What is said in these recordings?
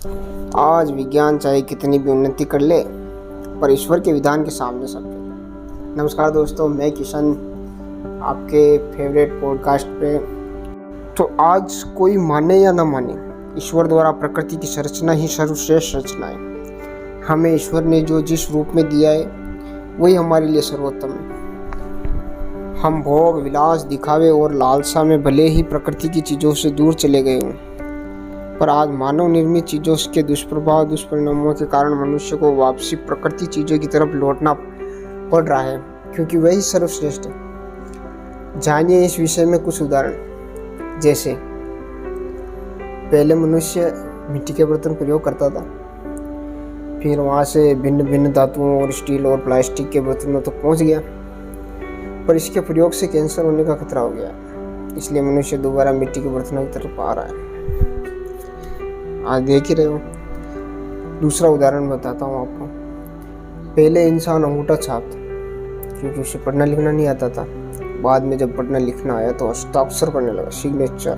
आज विज्ञान चाहे कितनी भी उन्नति कर ले, पर ईश्वर के विधान के सामने सब फेल। नमस्कार दोस्तों, मैं किशन आपके फेवरेट पॉडकास्ट पे। तो आज कोई माने या ना माने, ईश्वर द्वारा प्रकृति की संरचना ही सर्वश्रेष्ठ रचना है। हमें ईश्वर ने जो जिस रूप में दिया है वही हमारे लिए सर्वोत्तम है। हम भोग विलास दिखावे और लालसा में भले ही प्रकृति की चीज़ों से दूर चले गए हों, पर आज मानव निर्मित चीज़ों के दुष्प्रभाव दुष्परिणामों के कारण मनुष्य को वापसी प्रकृति चीज़ों की तरफ लौटना पड़ रहा है, क्योंकि वही सर्वश्रेष्ठ है। जानिए इस विषय में कुछ उदाहरण। जैसे पहले मनुष्य मिट्टी के बर्तन प्रयोग करता था, फिर वहाँ से भिन्न भिन्न धातुओं और स्टील और प्लास्टिक के बर्तनों तक पहुँच गया, पर इसके प्रयोग से कैंसर होने का खतरा हो गया। इसलिए मनुष्य दोबारा मिट्टी के बर्तनों की तरफ आ रहा है। आज देख ही रहे हो। दूसरा उदाहरण बताता हूँ आपको। पहले इंसान अंगूठा छापता, क्योंकि उसे पढ़ना लिखना नहीं आता था। बाद में जब पढ़ना लिखना आया तो हस्ताक्षर करने लगा, सिग्नेचर,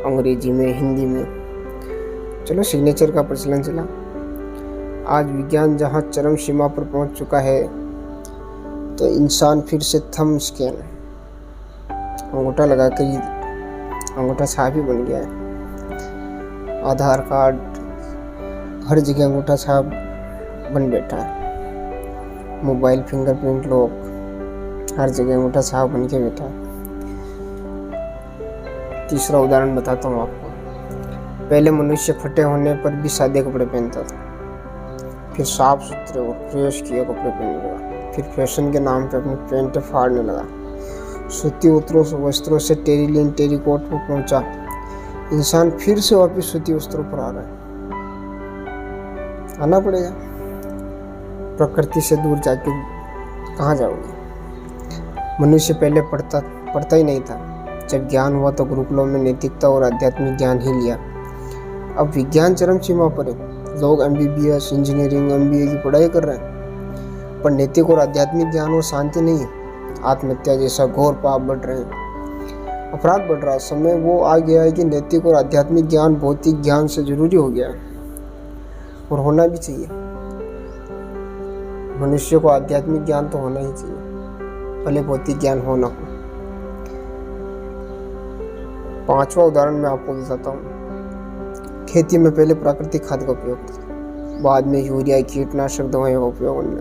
अंग्रेजी में, हिंदी में। चलो, सिग्नेचर का प्रचलन चला। आज विज्ञान जहाँ चरम सीमा पर पहुँच चुका है, तो इंसान फिर से थंब स्कैन, अंगूठा लगाकर ही अंगूठा छाप ही बन गया है। आधार कार्ड, हर जगह अंगूठा छाप बन बैठा है। मोबाइल फिंगरप्रिंट लॉक, हर जगह अंगूठा छाप बन के बैठा है। तीसरा उदाहरण बताता हूँ आपको। पहले मनुष्य फटे होने पर भी सादे कपड़े पहनता था, फिर साफ सुथरे और फ्रेश किए कपड़े पहनने लगा, फिर फैशन के नाम पर अपनी पैंटें फाड़ने लगा। सूती वस्त्रों से टेरिलिन टेरिकॉट पर पहुंचा इंसान फिर से वापस सूती वस्त्रों पर आ रहा है। आना पड़ेगा। प्रकृति से दूर जाके कहाँ जाओगे। मनुष्य पहले पढ़ता ही नहीं था। जब ज्ञान हुआ तो गुरुकुलों में नैतिकता और आध्यात्मिक ज्ञान ही लिया। अब विज्ञान चरम सीमा पर है। लोग MBBS, इंजीनियरिंग, MBA की पढ़ाई कर रहे हैं, पर नैतिक और आध्यात्मिक ज्ञान और शांति नहीं है। आत्महत्या जैसा घोर पाप बढ़ रहे हैं, अपराध बढ़ रहा है। समय वो आ गया है कि नैतिक और आध्यात्मिक ज्ञान भौतिक ज्ञान से जरूरी हो गया है, और होना भी चाहिए। मनुष्य को आध्यात्मिक ज्ञान तो होना ही चाहिए, भले भौतिक ज्ञान हो ना हो। पांचवा उदाहरण मैं आपको बताता हूँ। खेती में पहले प्राकृतिक खाद का उपयोग था, बाद में यूरिया, कीटनाशक दवाइयों का उपयोग होने।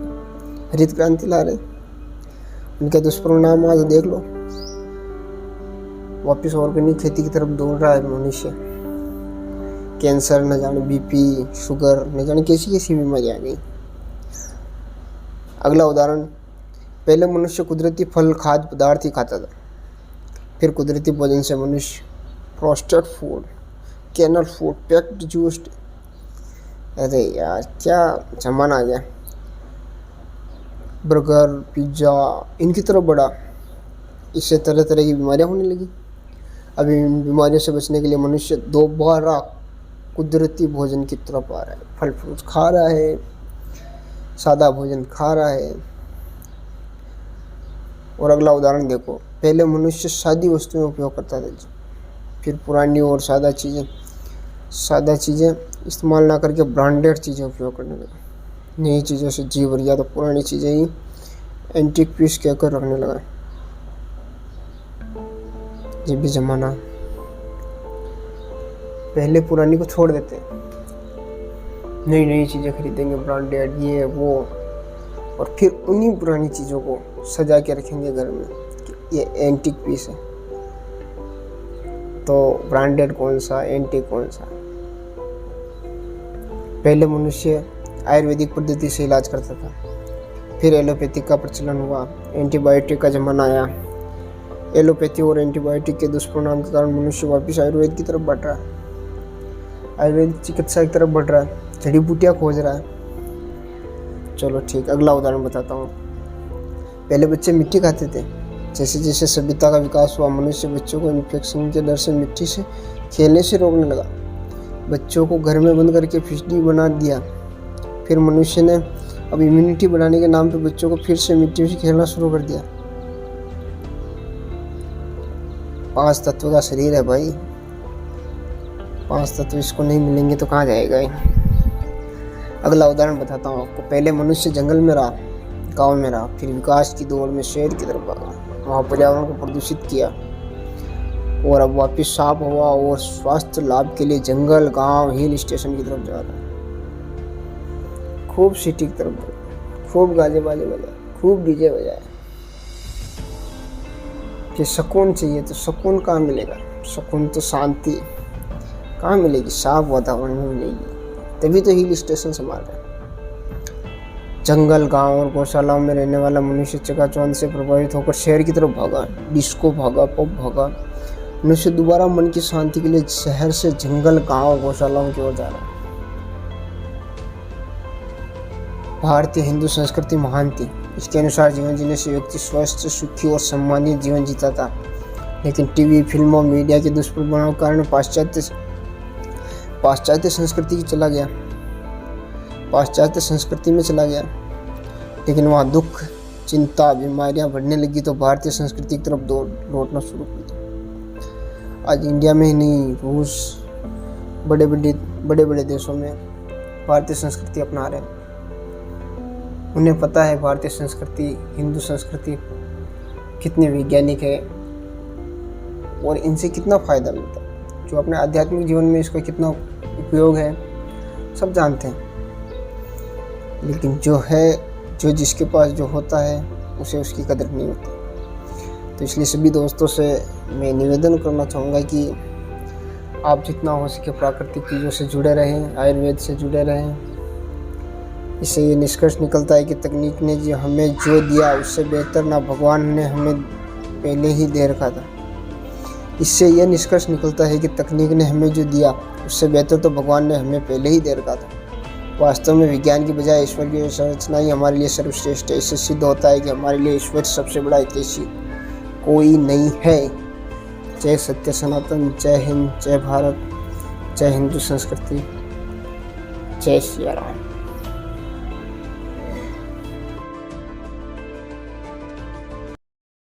हरित क्रांति ला रहे, उनके दुष्परिणाम आज देख लो। वापिस ऑर्गेनिक खेती की तरफ दौड़ रहा है मनुष्य। कैंसर, न जाने BP, शुगर, न जाने कैसी कैसी बीमारी आ गई। अगला उदाहरण। पहले मनुष्य कुदरती फल, खाद्य पदार्थ ही खाता था, फिर कुदरती भोजन से मनुष्य processed food, canned food, packed juice. अरे यार, क्या जमाना आ गया। बर्गर, पिज्ज़ा, इनकी तरफ बढ़ा। इससे तरह तरह की बीमारियां होने लगी। अब इन बीमारियों से बचने के लिए मनुष्य दोबारा कुदरती भोजन की तरफ आ रहा है। फल फ्रूट खा रहा है, सादा भोजन खा रहा है। और अगला उदाहरण देखो। पहले मनुष्य सादी वस्तुएं उपयोग करता था, फिर पुरानी और सादा चीज़ें इस्तेमाल ना करके ब्रांडेड चीज़ें उपयोग करने लगा। नई चीज़ों से जी भर गया तो पुरानी चीज़ें ही एंटीक पीस कहकर रखने लगा। ये भी जमाना। पहले पुरानी को छोड़ देते, नई नई चीज़ें खरीदेंगे, ब्रांडेड, ये वो, और फिर उन्हीं पुरानी चीज़ों को सजा के रखेंगे घर में कि ये एंटीक पीस है। तो ब्रांडेड कौन सा, एंटीक कौन सा। पहले मनुष्य आयुर्वेदिक पद्धति से इलाज करता था, फिर एलोपैथिक का प्रचलन हुआ, एंटीबायोटिक का जमाना आया। एलोपैथी और एंटीबायोटिक के दुष्परिणाम के कारण मनुष्य वापस आयुर्वेद की तरफ बढ़ रहा है, आयुर्वेदिक चिकित्सा की तरफ बढ़ रहा है, जड़ी बूटियाँ खोज रहा है। चलो ठीक, अगला उदाहरण बताता हूँ। पहले बच्चे मिट्टी खाते थे। जैसे जैसे सभ्यता का विकास हुआ, मनुष्य बच्चों को इन्फेक्शन के डर से मिट्टी से खेलने से रोकने लगा। बच्चों को घर में बंद करके फिसडी बना दिया। फिर मनुष्य ने अब इम्यूनिटी बढ़ाने के नाम पे बच्चों को फिर से मिट्टी से खेलना शुरू कर दिया। 5 तत्व का शरीर है भाई। 5 तत्व इसको नहीं मिलेंगे तो कहाँ जाएगा ये। अगला उदाहरण बताता हूँ आपको। पहले मनुष्य जंगल में रहा, गांव में रहा, फिर विकास की दौड़ में शहर की तरफ भागा, वहाँ पर्यावरण को प्रदूषित किया और अब वापस साफ हवा और स्वास्थ्य लाभ के लिए जंगल, गांव, हिल स्टेशन की तरफ जा रहा है। खूब सिटी की तरफ, खूब गाजे बाजे बजाए, खूब डीजे बजाए। कि सुकून चाहिए तो सुकून कहाँ मिलेगा? सुकून तो शांति कहाँ मिलेगी? साफ वातावरण में मिलेगी। तभी तो हिल स्टेशन संभाल रहे हैं। जंगल, गांव और गौशालाओं में रहने वाला मनुष्य चकाचौंध से प्रभावित होकर शहर की तरफ भागा, डिस्को भागा, पब भागा। मनुष्य दोबारा मन की शांति के लिए शहर से जंगल, गांव, गौशालाओं की ओर जा रहा है। भारतीय हिंदू संस्कृति महान थी। इसके अनुसार जीवन जीने से व्यक्ति स्वस्थ, सुखी और सम्मानित जीवन जीता था। लेकिन टीवी, फिल्मों, मीडिया के दुष्प्रभाव के कारण पाश्चात्य संस्कृति में चला गया। लेकिन वहाँ दुख, चिंता, बीमारियां बढ़ने लगी तो भारतीय संस्कृति की तरफ लौटना शुरू कर दिया। आज इंडिया में ही नहीं, रूस, बड़े बड़े देशों में भारतीय संस्कृति अपना रहे हैं। उन्हें पता है भारतीय संस्कृति, हिंदू संस्कृति कितनी वैज्ञानिक है और इनसे कितना फायदा मिलता है। जो अपने आध्यात्मिक जीवन में इसका कितना उपयोग है सब जानते हैं। लेकिन जो जिसके पास जो होता है उसे उसकी कदर नहीं होती। तो इसलिए सभी दोस्तों से मैं निवेदन करना चाहूँगा कि आप जितना हो सके प्राकृतिक चीज़ों से जुड़े रहें, आयुर्वेद से जुड़े रहें। इससे ये निष्कर्ष निकलता है कि तकनीक ने जो हमें जो दिया उससे बेहतर ना भगवान ने हमें पहले ही दे रखा था। इससे यह निष्कर्ष निकलता है कि तकनीक ने हमें जो दिया उससे बेहतर तो भगवान ने हमें पहले ही दे रखा था। वास्तव में विज्ञान की बजाय ईश्वर की संरचना ही हमारे लिए सर्वश्रेष्ठ है। इससे सिद्ध होता है कि हमारे लिए ईश्वर सबसे बड़ा हितैषी कोई नहीं है। जय सत्य सनातन, जय हिंद, जय भारत, जय हिंदू संस्कृति, जय सिया राम।